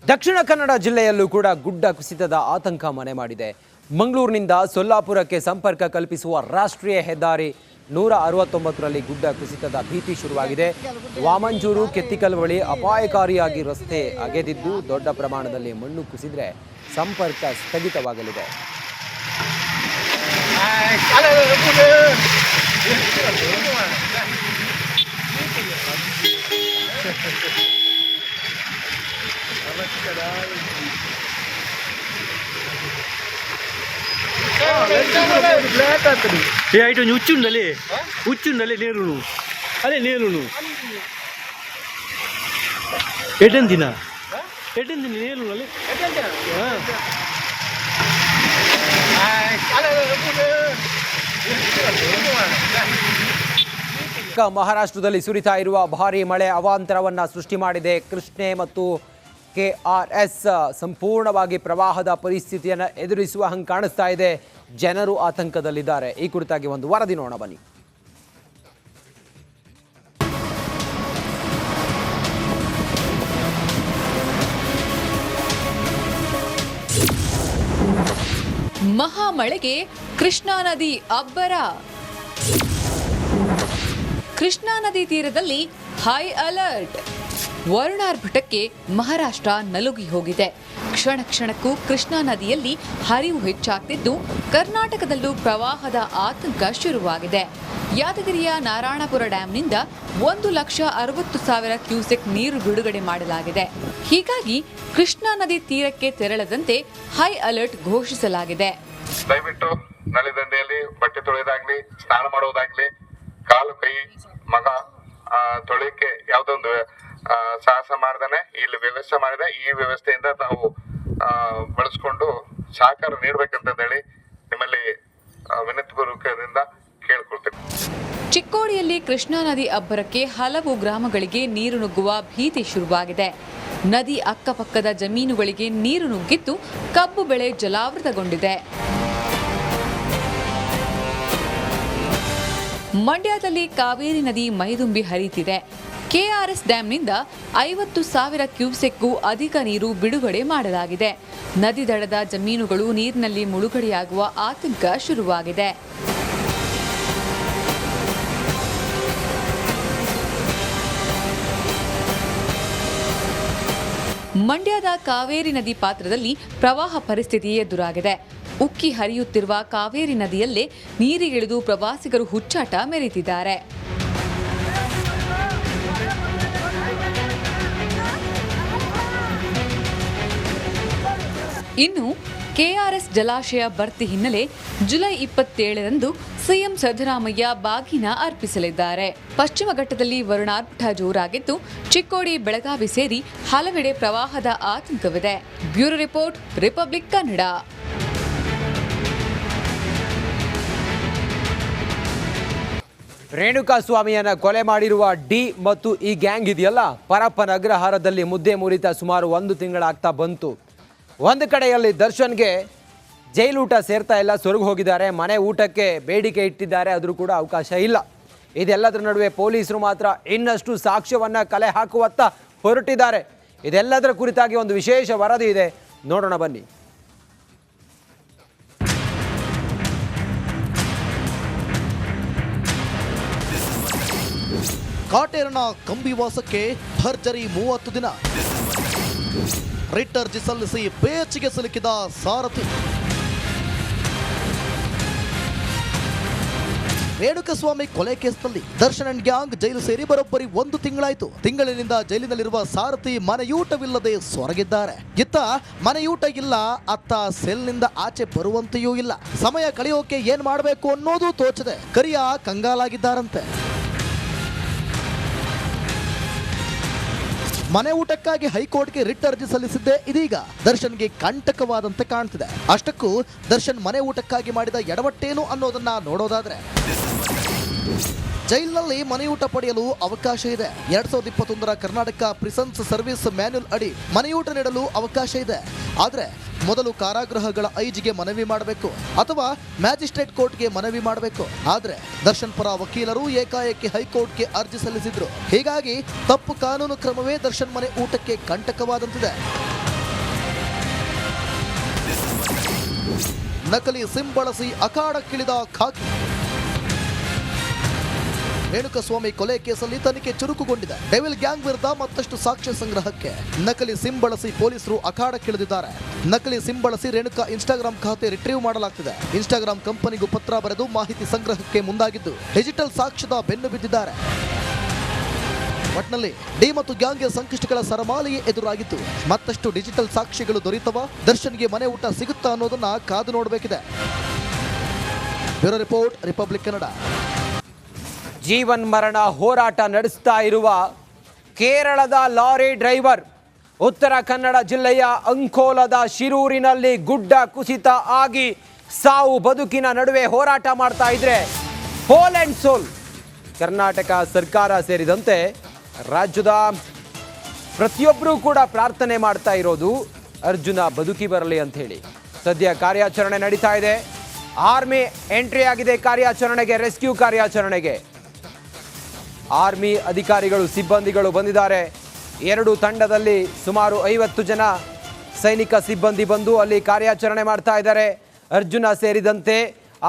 ದಕ್ಷಿಣ ಕನ್ನಡ ಜಿಲ್ಲೆಯಲ್ಲೂ ಕೂಡ ಗುಡ್ಡ ಕುಸಿತದ ಆತಂಕ ಮನೆ ಮಾಡಿದೆ. ಮಂಗಳೂರಿನಿಂದ ಸೊಲ್ಲಾಪುರಕ್ಕೆ ಸಂಪರ್ಕ ಕಲ್ಪಿಸುವ ರಾಷ್ಟ್ರೀಯ ಹೆದ್ದಾರಿ 169ರಲ್ಲಿ ಗುಡ್ಡ ಕುಸಿತದ ಭೀತಿ ಶುರುವಾಗಿದೆ. ವಾಮಂಜೂರು ಕೆತ್ತಿಕಲ್ ಬಳಿ ಅಪಾಯಕಾರಿಯಾಗಿ ರಸ್ತೆ ಅಗೆದಿದ್ದು ದೊಡ್ಡ ಪ್ರಮಾಣದಲ್ಲಿ ಮಣ್ಣು ಕುಸಿದ್ರೆ ಸಂಪರ್ಕ ಸ್ಥಗಿತವಾಗಲಿದೆ. ಹುಚ್ಚುಂಡಲ್ಲಿ ನೇರುನು ಅದೇ ನೇರುನು ಎಟಂದಿನ ನೇರುನಲ್ಲಿ ಮಹಾರಾಷ್ಟ್ರದಲ್ಲಿ ಸುರಿತಾ ಇರುವ ಭಾರೀ ಮಳೆ ಅವಾಂತರವನ್ನ ಸೃಷ್ಟಿ ಮಾಡಿದೆ. ಕೃಷ್ಣೆ ಮತ್ತು KRS ಸಂಪೂರ್ಣವಾಗಿ ಪ್ರವಾಹದ ಪರಿಸ್ಥಿತಿಯನ್ನು ಎದುರಿಸುವ ಹಂಗೆ ಕಾಣಿಸ್ತಾ ಇದೆ. ಜನರು ಆತಂಕದಲ್ಲಿದ್ದಾರೆ. ಈ ಕುರಿತಾಗಿ ಒಂದು ವರದಿ ನೋಡೋಣ ಬನ್ನಿ. ಮಹಾಮಳೆಗೆ ಕೃಷ್ಣಾ ನದಿ ಅಬ್ಬರ. ಕೃಷ್ಣಾ ನದಿ ತೀರದಲ್ಲಿ ಹೈ ಅಲರ್ಟ್. ವರುಣಾರ್ಭಟಕ್ಕೆ ಮಹಾರಾಷ್ಟ್ರ ನಲುಗಿ ಹೋಗಿದೆ. ಕ್ಷಣ ಕ್ಷಣಕ್ಕೂ ಕೃಷ್ಣಾ ನದಿಯಲ್ಲಿ ಹರಿವು ಹೆಚ್ಚಾಗ್ತಿದ್ದು ಕರ್ನಾಟಕದಲ್ಲೂ ಪ್ರವಾಹದ ಆತಂಕ ಶುರುವಾಗಿದೆ. ಯಾದಗಿರಿಯ ನಾರಾಯಣಪುರ ಡ್ಯಾಂನಿಂದ 1,60,000 ಕ್ಯೂಸೆಕ್ ನೀರು ಬಿಡುಗಡೆ ಮಾಡಲಾಗಿದೆ. ಹೀಗಾಗಿ ಕೃಷ್ಣಾ ನದಿ ತೀರಕ್ಕೆ ತೆರಳದಂತೆ ಹೈ ಅಲರ್ಟ್ ಘೋಷಿಸಲಾಗಿದೆ. ದಯವಿಟ್ಟು ನದಿ ದಂಡೆಯಲ್ಲಿ ಬಟ್ಟೆ ತೊಳೆಯೋದಾಗ್ಲಿ, ಸ್ನಾನ ಮಾಡೋದಾಗ್ಲಿ, ಕಾಲು ಕೈ ಮಗ ತೊಳೆಯಕ್ಕೆ ಯಾವುದೊಂದು ಸಾಹಸ ಮಾಡ್ದಾನೆ ಇಲ್ಲಿ ವ್ಯವಸ್ಥೆ ಮಾಡಿದೆ. ಈ ವ್ಯವಸ್ಥೆಯಿಂದ ನಾವು ಬಳಸ್ಕೊಂಡು ಸಹಕಾರ ನೀಡಬೇಕಂತ ಹೇಳಿ ನಿಮ್ಮಲ್ಲಿ ವಿನಂತಿಪೂರ್ವಕದಿಂದ ಕೇಳ್ಕೊಳ್ತೇವೆ. ಚಿಕ್ಕೋಡಿಯಲ್ಲಿ ಕೃಷ್ಣಾ ನದಿ ಅಬ್ಬರಕ್ಕೆ ಹಲವು ಗ್ರಾಮಗಳಿಗೆ ನೀರು ನುಗ್ಗುವ ಭೀತಿ ಶುರುವಾಗಿದೆ. ನದಿ ಅಕ್ಕಪಕ್ಕದ ಜಮೀನುಗಳಿಗೆ ನೀರು ನುಗ್ಗಿದ್ದು ಕಬ್ಬು ಬೆಳೆ ಜಲಾವೃತಗೊಂಡಿದೆ. ಮಂಡ್ಯದಲ್ಲಿ ಕಾವೇರಿ ನದಿ ಮೈದುಂಬಿ ಹರಿಯುತ್ತಿದೆ. KRS ಡ್ಯಾಂನಿಂದ 50,000 ಕ್ಯೂಸೆಕ್ಗೂ ಅಧಿಕ ನೀರು ಬಿಡುಗಡೆ ಮಾಡಲಾಗಿದೆ. ನದಿ ದಡದ ಜಮೀನುಗಳು ನೀರಿನಲ್ಲಿ ಮುಳುಗಡೆಯಾಗುವ ಆತಂಕ ಶುರುವಾಗಿದೆ. ಮಂಡ್ಯದ ಕಾವೇರಿ ನದಿ ಪಾತ್ರದಲ್ಲಿ ಪ್ರವಾಹ ಪರಿಸ್ಥಿತಿ ಎದುರಾಗಿದೆ. ಉಕ್ಕಿ ಹರಿಯುತ್ತಿರುವ ಕಾವೇರಿ ನದಿಯಲ್ಲೇ ನೀರಿಗಿಳಿದು ಪ್ರವಾಸಿಗರು ಹುಚ್ಚಾಟ ಮೆರೆದಿದ್ದಾರೆ. ಇನ್ನು KRS ಜಲಾಶಯ ಭರ್ತಿ ಹಿನ್ನೆಲೆ ಜುಲೈ 27ರಂದು ಸಿಎಂ ಸಿದ್ದರಾಮಯ್ಯ ಬಾಗಿನ ಅರ್ಪಿಸಲಿದ್ದಾರೆ. ಪಶ್ಚಿಮ ಘಟ್ಟದಲ್ಲಿ ವರುಣಾರ್ಭಟ ಜೋರಾಗಿದ್ದು ಚಿಕ್ಕೋಡಿ, ಬೆಳಗಾವಿ ಸೇರಿ ಹಲವೆಡೆ ಪ್ರವಾಹದ ಆತಂಕವಿದೆ. Bureau report, Republic Kannada. Renuka ಸ್ವಾಮಿಯನ್ನ ಕೊಲೆ ಮಾಡಿರುವ ಡಿ ಮತ್ತು ಈ ಗ್ಯಾಂಗ್ ಇದೆಯಲ್ಲ, ಪರಪ್ಪನ ಅಗ್ರಹಾರದಲ್ಲಿ ಮುದ್ದೆ ಮುರಿತ ಸುಮಾರು 1 ತಿಂಗಳಾಗ್ತಾ ಬಂತು. ಒಂದು ಕಡೆಯಲ್ಲಿ ದರ್ಶನ್ಗೆ ಜೈಲೂಟ ಸೇರ್ತಾ ಇಲ್ಲ, ಸೊರಗು ಹೋಗಿದ್ದಾರೆ. ಮನೆ ಊಟಕ್ಕೆ ಬೇಡಿಕೆ ಇಟ್ಟಿದ್ದಾರೆ, ಆದರೂ ಕೂಡ ಅವಕಾಶ ಇಲ್ಲ. ಇದೆಲ್ಲದರ ನಡುವೆ ಪೊಲೀಸರು ಮಾತ್ರ ಇನ್ನಷ್ಟು ಸಾಕ್ಷ್ಯವನ್ನು ಕಲೆ ಹಾಕುವತ್ತ ಹೊರಟಿದ್ದಾರೆ. ಇದೆಲ್ಲದರ ಕುರಿತಾಗಿ ಒಂದು ವಿಶೇಷ ವರದಿ ಇದೆ, ನೋಡೋಣ ಬನ್ನಿ. ಕಾಟೇರನ ಕಂಬಿವಾಸಕ್ಕೆ ಭರ್ಜರಿ 30 ದಿನ. ರಿಟ್ ಅರ್ಜಿ ಸಲ್ಲಿಸಿ ಬೇಚಿಗೆ ಸಿಲುಕಿದ ಸಾರಥಿ. ರೇಣುಕಸ್ವಾಮಿ ಕೊಲೆ ಕೇಸ್ನಲ್ಲಿ ದರ್ಶನ್ ಅಂಡ್ ಗ್ಯಾಂಗ್ ಜೈಲು ಸೇರಿ ಬರೋಬ್ಬರಿ 1 ತಿಂಗಳಾಯಿತು. ತಿಂಗಳಿನಿಂದ ಜೈಲಿನಲ್ಲಿರುವ ಸಾರಥಿ ಮನೆಯೂಟವಿಲ್ಲದೆ ಸೊರಗಿದ್ದಾರೆ. ಇತ್ತ ಮನೆಯೂಟ ಇಲ್ಲ, ಅತ್ತ ಸೆಲ್ನಿಂದ ಆಚೆ ಬರುವಂತೆಯೂ ಇಲ್ಲ. ಸಮಯ ಕಳೆಯೋಕೆ ಏನ್ ಮಾಡಬೇಕು ಅನ್ನೋದು ತೋಚದೆ ಕರಿಯ ಕಂಗಾಲಾಗಿದ್ದಾರಂತೆ. ಮನೆ ಊಟಕ್ಕಾಗಿ ಹೈಕೋರ್ಟ್ಗೆ ರಿಟ್ ಅರ್ಜಿ ಸಲ್ಲಿಸಿದ್ದೆ ಇದೀಗ ದರ್ಶನ್ಗೆ ಕಂಟಕವಾದಂತೆ ಕಾಣ್ತಿದೆ. ಅಷ್ಟಕ್ಕೂ ದರ್ಶನ್ ಮನೆ ಊಟಕ್ಕಾಗಿ ಮಾಡಿದ ಎಡವಟ್ಟೇನು ಅನ್ನೋದನ್ನ ನೋಡೋದಾದ್ರೆ, ಜೈಲಿನಲ್ಲಿ ಮನೆಯೂಟ ಪಡೆಯಲು ಅವಕಾಶ ಇದೆ. 2021ರ ಕರ್ನಾಟಕ ಪ್ರಿಸನ್ಸ್ ಸರ್ವಿಸ್ ಮ್ಯಾನ್ಯುಲ್ ಅಡಿ ಮನೆಯೂಟ ನೀಡಲು ಅವಕಾಶ ಇದೆ. ಆದರೆ ಮೊದಲು ಕಾರಾಗೃಹಗಳ ಐಜಿಗೆ ಮನವಿ ಮಾಡಬೇಕು ಅಥವಾ ಮ್ಯಾಜಿಸ್ಟ್ರೇಟ್ ಕೋರ್ಟ್ಗೆ ಮನವಿ ಮಾಡಬೇಕು. ಆದರೆ ದರ್ಶನ್ ಪರ ವಕೀಲರು ಏಕಾಏಕಿ ಹೈಕೋರ್ಟ್ಗೆ ಅರ್ಜಿ ಸಲ್ಲಿಸಿದ್ರು. ಹೀಗಾಗಿ ತಪ್ಪು ಕಾನೂನು ಕ್ರಮವೇ ದರ್ಶನ್ ಮನೆ ಊಟಕ್ಕೆ ಕಂಟಕವಾದಂತಿದೆ. ನಕಲಿ ಸಿಮ್ ಬಳಸಿ ಅಖಾಡಕ್ಕಿಳಿದ ಖಾಕಿ. ರೇಣುಕಸ್ವಾಮಿ ಕೊಲೆ ಕೇಸಲ್ಲಿ ತನಿಖೆ ಚುರುಕುಗೊಂಡಿದೆ. ಡೆವಿಲ್ ಗ್ಯಾಂಗ್ ವಿರುದ್ಧ ಮತ್ತಷ್ಟು ಸಾಕ್ಷ್ಯ ಸಂಗ್ರಹಕ್ಕೆ ನಕಲಿ ಸಿಮ್ ಬಳಸಿ ಪೊಲೀಸರು ಅಖಾಡಕ್ಕಿಳಿದಿದ್ದಾರೆ. ನಕಲಿ ಸಿಮ್ ಬಳಸಿ ರೇಣುಕಾ ಇನ್ಸ್ಟಾಗ್ರಾಂ ಖಾತೆ ರಿಟ್ರೀವ್ ಮಾಡಲಾಗ್ತಿದೆ. ಇನ್ಸ್ಟಾಗ್ರಾಂ ಕಂಪನಿಗೂ ಪತ್ರ ಬರೆದು ಮಾಹಿತಿ ಸಂಗ್ರಹಕ್ಕೆ ಮುಂದಾಗಿದ್ದು ಡಿಜಿಟಲ್ ಸಾಕ್ಷ್ಯದ ಬೆನ್ನು ಬಿದ್ದಿದ್ದಾರೆ. ಒಟ್ನಲ್ಲಿ ಡಿ ಮತ್ತು ಗ್ಯಾಂಗ್ಗೆ ಸಂಕಷ್ಟಗಳ ಸರಮಾಲೆಯೇ ಎದುರಾಗಿತ್ತು. ಮತ್ತಷ್ಟು ಡಿಜಿಟಲ್ ಸಾಕ್ಷಿಗಳು ದೊರೆತವ, ದರ್ಶನ್ಗೆ ಮನೆ ಊಟ ಸಿಗುತ್ತಾ ಅನ್ನೋದನ್ನ ಕಾದು ನೋಡಬೇಕಿದೆ. Bureau report, Republic Kannada. ಜೀವನ್ ಮರಣ ಹೋರಾಟ ನಡೆಸ್ತಾ ಇರುವ ಕೇರಳದ ಲಾರಿ ಡ್ರೈವರ್ ಉತ್ತರ ಕನ್ನಡ ಜಿಲ್ಲೆಯ ಅಂಕೋಲದ ಶಿರೂರಿನಲ್ಲಿ ಗುಡ್ಡ ಕುಸಿತ ಆಗಿ ಸಾವು ಬದುಕಿನ ನಡುವೆ ಹೋರಾಟ ಮಾಡ್ತಾ ಇದ್ರೆ ಹೋಲ್ ಅಂಡ್ ಸೋಲ್ ಕರ್ನಾಟಕ ಸರ್ಕಾರ ಸೇರಿದಂತೆ ರಾಜ್ಯದ ಪ್ರತಿಯೊಬ್ಬರೂ ಕೂಡ ಪ್ರಾರ್ಥನೆ ಮಾಡ್ತಾ ಇರೋದು ಅರ್ಜುನ ಬದುಕಿ ಬರಲಿ ಅಂತ ಹೇಳಿ. ಸದ್ಯ ಕಾರ್ಯಾಚರಣೆ ನಡೀತಾ ಇದೆ. ಆರ್ಮಿ ಎಂಟ್ರಿ ಆಗಿದೆ ಕಾರ್ಯಾಚರಣೆಗೆ, ರೆಸ್ಕ್ಯೂ ಕಾರ್ಯಾಚರಣೆಗೆ. ಆರ್ಮಿ ಅಧಿಕಾರಿಗಳು, ಸಿಬ್ಬಂದಿಗಳು ಬಂದಿದ್ದಾರೆ. 2 ತಂಡದಲ್ಲಿ ಸುಮಾರು 50 ಜನ ಸೈನಿಕ ಸಿಬ್ಬಂದಿ ಬಂದು ಅಲ್ಲಿ ಕಾರ್ಯಾಚರಣೆ ಮಾಡ್ತಾ ಇದ್ದಾರೆ. ಅರ್ಜುನ ಸೇರಿದಂತೆ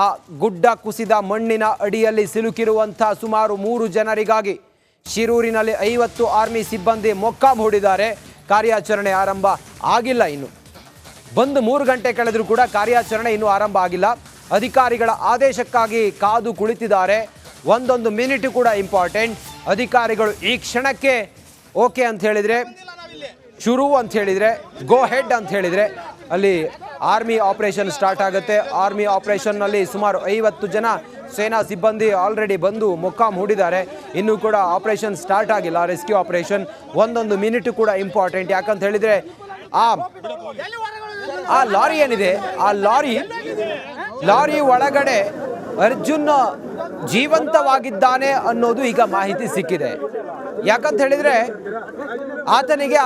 ಆ ಗುಡ್ಡ ಕುಸಿದ ಮಣ್ಣಿನ ಅಡಿಯಲ್ಲಿ ಸಿಲುಕಿರುವಂಥ ಸುಮಾರು 3 ಜನರಿಗಾಗಿ ಶಿರೂರಿನಲ್ಲಿ 50 ಆರ್ಮಿ ಸಿಬ್ಬಂದಿ ಮೊಕ್ಕಾಂ ಹೂಡಿದ್ದಾರೆ. ಕಾರ್ಯಾಚರಣೆ ಆರಂಭ ಆಗಿಲ್ಲ. ಇನ್ನು ಬಂದು 3 ಗಂಟೆ ಕಳೆದರೂ ಕೂಡ ಕಾರ್ಯಾಚರಣೆ ಇನ್ನೂ ಆರಂಭ ಆಗಿಲ್ಲ. ಅಧಿಕಾರಿಗಳ ಆದೇಶಕ್ಕಾಗಿ ಕಾದು ಕುಳಿತಿದ್ದಾರೆ. ಒಂದೊಂದು ಮಿನಿಟ್ ಕೂಡ ಇಂಪಾರ್ಟೆಂಟ್. ಅಧಿಕಾರಿಗಳು ಈ ಕ್ಷಣಕ್ಕೆ ಓಕೆ ಅಂತ ಹೇಳಿದರೆ, ಶುರು ಅಂತ ಹೇಳಿದರೆ, ಗೋ ಹೆಡ್ ಅಂತ ಹೇಳಿದರೆ ಅಲ್ಲಿ ಆರ್ಮಿ ಆಪರೇಷನ್ ಸ್ಟಾರ್ಟ್ ಆಗುತ್ತೆ. ಆರ್ಮಿ ಆಪರೇಷನ್ನಲ್ಲಿ ಸುಮಾರು 50 ಜನ ಸೇನಾ ಸಿಬ್ಬಂದಿ ಆಲ್ರೆಡಿ ಬಂದು ಮೊಕ್ಕಾಂ ಹೂಡಿದ್ದಾರೆ. ಇನ್ನೂ ಕೂಡ ಆಪರೇಷನ್ ಸ್ಟಾರ್ಟ್ ಆಗಿಲ್ಲ, ರೆಸ್ಕ್ಯೂ ಆಪರೇಷನ್. ಒಂದೊಂದು ಮಿನಿಟ್ ಕೂಡ ಇಂಪಾರ್ಟೆಂಟ್. ಯಾಕಂತ ಹೇಳಿದರೆ ಆ ಲಾರಿ ಏನಿದೆ, ಆ ಲಾರಿ ಒಳಗಡೆ ಅರ್ಜುನ್ ಜೀವಂತವಾಗಿದ್ದಾನೆ ಅನ್ನೋದು ಈಗ ಮಾಹಿತಿ ಸಿಕ್ಕಿದೆ. ಯಾಕಂತ ಹೇಳಿದರೆ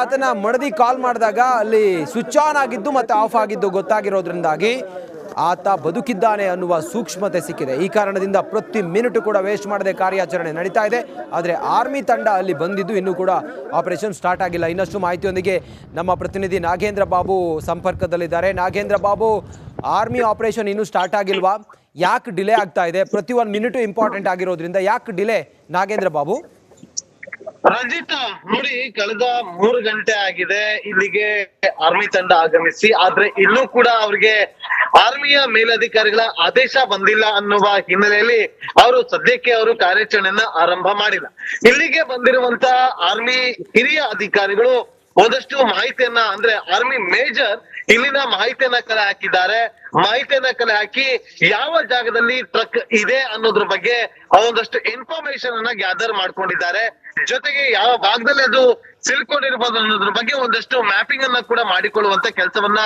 ಆತನ ಮಡದಿ ಕಾಲ್ ಮಾಡಿದಾಗ ಅಲ್ಲಿ ಸ್ವಿಚ್ ಆನ್ ಆಗಿದ್ದು ಮತ್ತು ಆಫ್ ಆಗಿದ್ದು ಗೊತ್ತಾಗಿರೋದ್ರಿಂದಾಗಿ ಆತ ಬದುಕಿದ್ದಾನೆ ಅನ್ನುವ ಸೂಕ್ಷ್ಮತೆ ಸಿಕ್ಕಿದೆ. ಈ ಕಾರಣದಿಂದ ಪ್ರತಿ ಮಿನಿಟ್ ಕೂಡ ವೇಸ್ಟ್ ಮಾಡದೆ ಕಾರ್ಯಾಚರಣೆ ನಡೀತಾ ಇದೆ. ಆದರೆ ಆರ್ಮಿ ತಂಡ ಅಲ್ಲಿ ಬಂದಿದ್ದು ಇನ್ನೂ ಕೂಡ ಆಪರೇಷನ್ ಸ್ಟಾರ್ಟ್ ಆಗಿಲ್ಲ. ಇನ್ನಷ್ಟು ಮಾಹಿತಿಯೊಂದಿಗೆ ನಮ್ಮ ಪ್ರತಿನಿಧಿ ನಾಗೇಂದ್ರ ಬಾಬು ಸಂಪರ್ಕದಲ್ಲಿದ್ದಾರೆ. ನಾಗೇಂದ್ರ ಬಾಬು, ಆರ್ಮಿ ಆಪರೇಷನ್ ಇನ್ನೂ ಸ್ಟಾರ್ಟ್ ಆಗಿಲ್ವಾ? ಯಾಕೆ ಡಿಲೇ ಆಗ್ತಾ ಇದೆ? ಪ್ರತಿ 1 ಮಿನಿಟು ಇಂಪಾರ್ಟೆಂಟ್ ಆಗಿರೋದ್ರಿಂದ ಯಾಕೆ ಡಿಲೇ ನಾಗೇಂದ್ರ ಬಾಬು? ರಂಜಿತ್ ನೋಡಿ, ಕಳೆದ 3 ಗಂಟೆ ಆಗಿದೆ ಇಲ್ಲಿಗೆ ಆರ್ಮಿ ತಂಡ ಆಗಮಿಸಿ. ಆದ್ರೆ ಇನ್ನೂ ಕೂಡ ಅವ್ರಿಗೆ ಆರ್ಮಿಯ ಮೇಲಧಿಕಾರಿಗಳ ಆದೇಶ ಬಂದಿಲ್ಲ ಅನ್ನುವ ಹಿನ್ನೆಲೆಯಲ್ಲಿ ಸದ್ಯಕ್ಕೆ ಅವರು ಕಾರ್ಯಾಚರಣೆಯನ್ನ ಆರಂಭ ಮಾಡಿಲ್ಲ. ಇಲ್ಲಿಗೆ ಬಂದಿರುವಂತ ಆರ್ಮಿ ಹಿರಿಯ ಅಧಿಕಾರಿಗಳು ಒಂದಷ್ಟು ಮಾಹಿತಿಯನ್ನ, ಅಂದ್ರೆ ಆರ್ಮಿ ಮೇಜರ್ ಇಲ್ಲಿನ ಮಾಹಿತಿಯನ್ನ ಕಲೆ ಹಾಕಿದ್ದಾರೆ. ಮಾಹಿತಿಯನ್ನ ಕಲೆ ಹಾಕಿ ಯಾವ ಜಾಗದಲ್ಲಿ ಟ್ರಕ್ ಇದೆ ಅನ್ನೋದ್ರ ಬಗ್ಗೆ ಒಂದಷ್ಟು ಇನ್ಫಾರ್ಮೇಶನ್ ಅನ್ನ ಗ್ಯಾದರ್ ಮಾಡ್ಕೊಂಡಿದ್ದಾರೆ. ಜೊತೆಗೆ ಯಾವ ಭಾಗದಲ್ಲಿ ಅದು ಸಿಲ್ಕೊಂಡಿರ್ಬೋದು ಅನ್ನೋದ್ರ ಬಗ್ಗೆ ಒಂದಷ್ಟು ಮ್ಯಾಪಿಂಗ್ ಅನ್ನ ಕೂಡ ಮಾಡಿಕೊಳ್ಳುವಂತ ಕೆಲಸವನ್ನ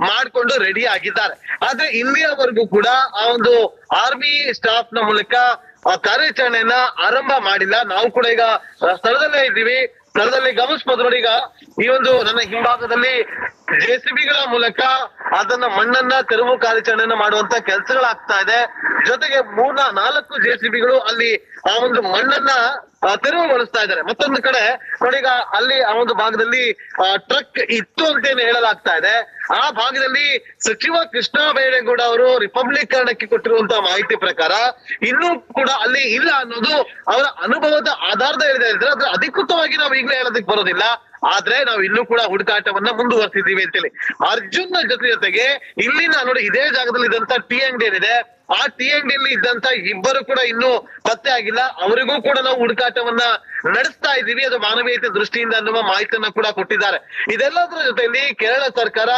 ಮಾಡ್ಕೊಂಡು ರೆಡಿ ಆಗಿದ್ದಾರೆ. ಆದ್ರೆ ಇಲ್ಲಿಯವರೆಗೂ ಕೂಡ ಆ ಒಂದು ಆರ್ಮಿ ಸ್ಟಾಫ್ ನ ಮೂಲಕ ಕಾರ್ಯಾಚರಣೆಯನ್ನ ಆರಂಭ ಮಾಡಿಲ್ಲ. ನಾವು ಕೂಡ ಈಗ ಸ್ಥಳದಲ್ಲೇ ಇದ್ದೀವಿ. ಸ್ಥಳದಲ್ಲಿ ಗಮನಿಸಬಹುದು ನೋಡಿ, ಈಗ ಈ ಒಂದು ನನ್ನ ಹಿಂಭಾಗದಲ್ಲಿ ಜೆಸಿಬಿಗಳ ಮೂಲಕ ಅದನ್ನ ಮಣ್ಣನ್ನ ತೆರವು ಕಾರ್ಯಾಚರಣೆಯನ್ನ ಮಾಡುವಂತ ಕೆಲಸಗಳಾಗ್ತಾ ಇದೆ. ಜೊತೆಗೆ 3-4 ಜೆಸಿಬಿಗಳು ಅಲ್ಲಿ ಆ ಒಂದು ಮಣ್ಣನ್ನ ತೆರವುಗೊಳಿಸ್ತಾ ಇದ್ದಾರೆ. ಮತ್ತೊಂದು ಕಡೆ ನೋಡಿ, ಈಗ ಅಲ್ಲಿ ಆ ಒಂದು ಭಾಗದಲ್ಲಿ ಟ್ರಕ್ ಇತ್ತು ಅಂತೇನು ಹೇಳಲಾಗ್ತಾ ಇದೆ. ಆ ಭಾಗದಲ್ಲಿ ಸಚಿವ ಕೃಷ್ಣ ಬೈರೇಗೌಡ ಅವರು ರಿಪಬ್ಲಿಕ್ ಕನ್ನಡಕ್ಕೆ ಕೊಟ್ಟಿರುವಂತಹ ಮಾಹಿತಿ ಪ್ರಕಾರ ಇನ್ನೂ ಕೂಡ ಅಲ್ಲಿ ಇಲ್ಲ ಅನ್ನೋದು ಅವರ ಅನುಭವದ ಆಧಾರದ ಹೇಳಿದೆ. ಅದ್ರ ಅಧಿಕೃತವಾಗಿ ನಾವು ಈಗಲೇ ಹೇಳೋದಕ್ಕೆ ಬರೋದಿಲ್ಲ. ಆದ್ರೆ ನಾವು ಇನ್ನೂ ಕೂಡ ಹುಡುಕಾಟವನ್ನ ಮುಂದುವರ್ಸಿದ್ದೀವಿ ಅಂತೇಳಿ. ಅರ್ಜುನ್ ಜೊತೆಗೆ ಇಲ್ಲಿನ ನೋಡಿ, ಇದೇ ಜಾಗದಲ್ಲಿ ಇದ್ದಂತ ಟೀ ಅಂಗಡಿ ಏನಿದೆ, ಆ ಟೀ ಅಂಗಡಿಯಲ್ಲಿ ಇದ್ದಂತ ಇಬ್ಬರು ಕೂಡ ಇನ್ನೂ ಪತ್ತೆ ಆಗಿಲ್ಲ. ಅವರಿಗೂ ಕೂಡ ನಾವು ಹುಡುಕಾಟವನ್ನ ನಡೆಸ್ತಾ ಇದ್ದೀವಿ, ಅದು ಮಾನವೀಯತೆ ದೃಷ್ಟಿಯಿಂದ ಅನ್ನುವ ಮಾಹಿತಿಯನ್ನ ಕೂಡ ಕೊಟ್ಟಿದ್ದಾರೆ. ಇದೆಲ್ಲದರ ಜೊತೆಯಲ್ಲಿ ಕೇರಳ ಸರ್ಕಾರ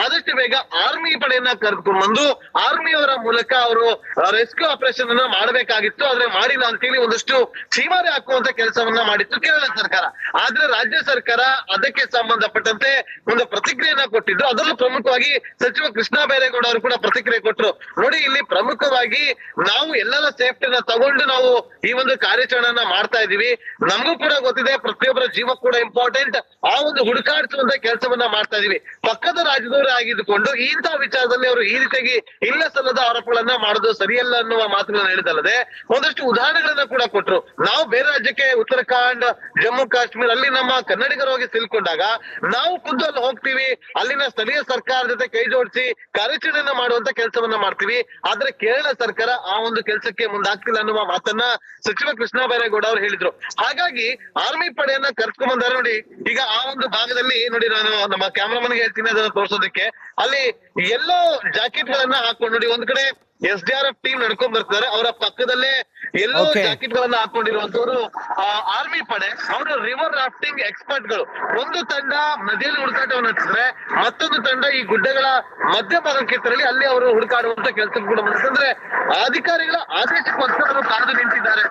ಆದಷ್ಟು ಬೇಗ ಆರ್ಮಿ ಪಡೆಯನ್ನ ಕರೆದುಕೊಂಡು ಬಂದು ಆರ್ಮಿಯವರ ಮೂಲಕ ಅವರು ರೆಸ್ಕ್ಯೂ ಆಪರೇಷನ್ ಅನ್ನ ಮಾಡಬೇಕಾಗಿತ್ತು. ಆದ್ರೆ ಮಾಡಿಲ್ಲ ಅಂತೇಳಿ ಒಂದಷ್ಟು ಚೀಮಾರಿ ಹಾಕುವಂತ ಕೆಲಸವನ್ನ ಮಾಡಿತ್ತು ಕೇರಳ ಸರ್ಕಾರ. ಆದ್ರೆ ರಾಜ್ಯ ಸರ್ಕಾರ ಅದಕ್ಕೆ ಸಂಬಂಧಪಟ್ಟಂತೆ ಒಂದು ಪ್ರತಿಕ್ರಿಯೆಯನ್ನ ಕೊಟ್ಟಿದ್ರು. ಅದರಲ್ಲೂ ಪ್ರಮುಖವಾಗಿ ಸಚಿವ ಕೃಷ್ಣ ಬೈರೇಗೌಡ ಅವರು ಕೂಡ ಪ್ರತಿಕ್ರಿಯೆ ಕೊಟ್ಟರು. ನೋಡಿ, ಇಲ್ಲಿ ಪ್ರಮುಖ ಪ್ರಮುಖವಾಗಿ ನಾವು ಎಲ್ಲರ ಸೇಫ್ಟಿನ ತಗೊಂಡು ನಾವು ಈ ಒಂದು ಕಾರ್ಯಾಚರಣೆಯನ್ನ ಮಾಡ್ತಾ ಇದೀವಿ. ನಮಗೂ ಕೂಡ ಗೊತ್ತಿದೆ ಪ್ರತಿಯೊಬ್ಬರ ಜೀವ ಕೂಡ ಇಂಪಾರ್ಟೆಂಟ್. ಆ ಒಂದು ಹುಡುಕಾಡಿಸುವಂತ ಕೆಲಸವನ್ನ ಮಾಡ್ತಾ ಇದೀವಿ. ಪಕ್ಕದ ರಾಜ್ಯದವರು ಆಗಿದ್ದುಕೊಂಡು ಇಂತಹ ವಿಚಾರದಲ್ಲಿ ಅವರು ಈ ರೀತಿಯಾಗಿ ಇಲ್ಲ ಸಲ್ಲದ ಆರೋಪಗಳನ್ನ ಮಾಡೋದು ಸರಿಯಲ್ಲ ಅನ್ನುವ ಮಾತುಗಳನ್ನ ಹೇಳಿದಲ್ಲದೆ ಒಂದಷ್ಟು ಉದಾಹರಣೆಗಳನ್ನ ಕೂಡ ಕೊಟ್ರು. ನಾವು ಬೇರೆ ರಾಜ್ಯಕ್ಕೆ ಉತ್ತರಾಖಂಡ್, ಜಮ್ಮು ಕಾಶ್ಮೀರ ಅಲ್ಲಿ ನಮ್ಮ ಕನ್ನಡಿಗರು ಹೋಗಿ ಸಿಲ್ಕೊಂಡಾಗ ನಾವು ಖುದ್ದು ಅಲ್ಲಿ ಹೋಗ್ತೀವಿ, ಅಲ್ಲಿನ ಸ್ಥಳೀಯ ಸರ್ಕಾರ ಜೊತೆ ಕೈ ಜೋಡಿಸಿ ಕಾರ್ಯಾಚರಣೆಯನ್ನ ಮಾಡುವಂತ ಕೆಲಸವನ್ನ ಮಾಡ್ತೀವಿ. ಆದ್ರೆ ಕೇರಳ ಸರ್ಕಾರ ಆ ಒಂದು ಕೆಲಸಕ್ಕೆ ಮುಂದಾಗ್ತಿಲ್ಲ ಅನ್ನುವ ಮಾತನ್ನ ಸಚಿವ ಕೃಷ್ಣ ಬೈರೇಗೌಡ ಅವರು ಹೇಳಿದ್ರು. ಹಾಗಾಗಿ ಆರ್ಮಿ ಪಡೆಯನ್ನ ಕರ್ಸ್ಕೊಂಡ್ ಬಂದಾರೆ ನೋಡಿ. ಈಗ ಆ ಒಂದು ಭಾಗದಲ್ಲಿ ನೋಡಿ, ನಾನು ನಮ್ಮ ಕ್ಯಾಮ್ರಾಮನ್ಗೆ ಹೇಳ್ತೀನಿ ಅದನ್ನ ತೋರ್ಸೋದಕ್ಕೆ. ಅಲ್ಲಿ ಎಲ್ಲೋ ಜಾಕೆಟ್ ಗಳನ್ನ ಹಾಕೊಂಡು ನೋಡಿ, ಒಂದ್ ಕಡೆ SDRF ಟೀಮ್ ನಡ್ಕೊಂಡ್ ಬರ್ತಾರೆ, ಅವರ ಪಕ್ಕದಲ್ಲೇ ಎಲ್ಲೋ ಜಾಕೆಟ್ ಗಳನ್ನ ಹಾಕೊಂಡಿರುವಂತವ್ರು ಆರ್ಮಿ ಪಡೆ. ಅವರು ರಿವರ್ ರಾಫ್ಟಿಂಗ್ ಎಕ್ಸ್ಪರ್ಟ್ ಗಳು. ಒಂದು ತಂಡ ನದಿಯಲ್ಲಿ ಹುಡುಕಾಟವನ್ನು ನಡೆಸಿದ್ರೆ ಮತ್ತೊಂದು ತಂಡ ಈ ಗುಡ್ಡಗಳ ಮಧ್ಯಭಾಗಕ್ಕೆ ತೆರಳಿ ಅಲ್ಲಿ ಅವರು ಹುಡುಕಾಡುವಂತ ಕೆಲಸ ಕೂಡ ಬಂದ್ರೆ ಅಧಿಕಾರಿಗಳ ಆದೇಶಕ್ಕೋಸ್ಕರ ಕಾದು ನಿಂತಿದ್ದಾರೆ.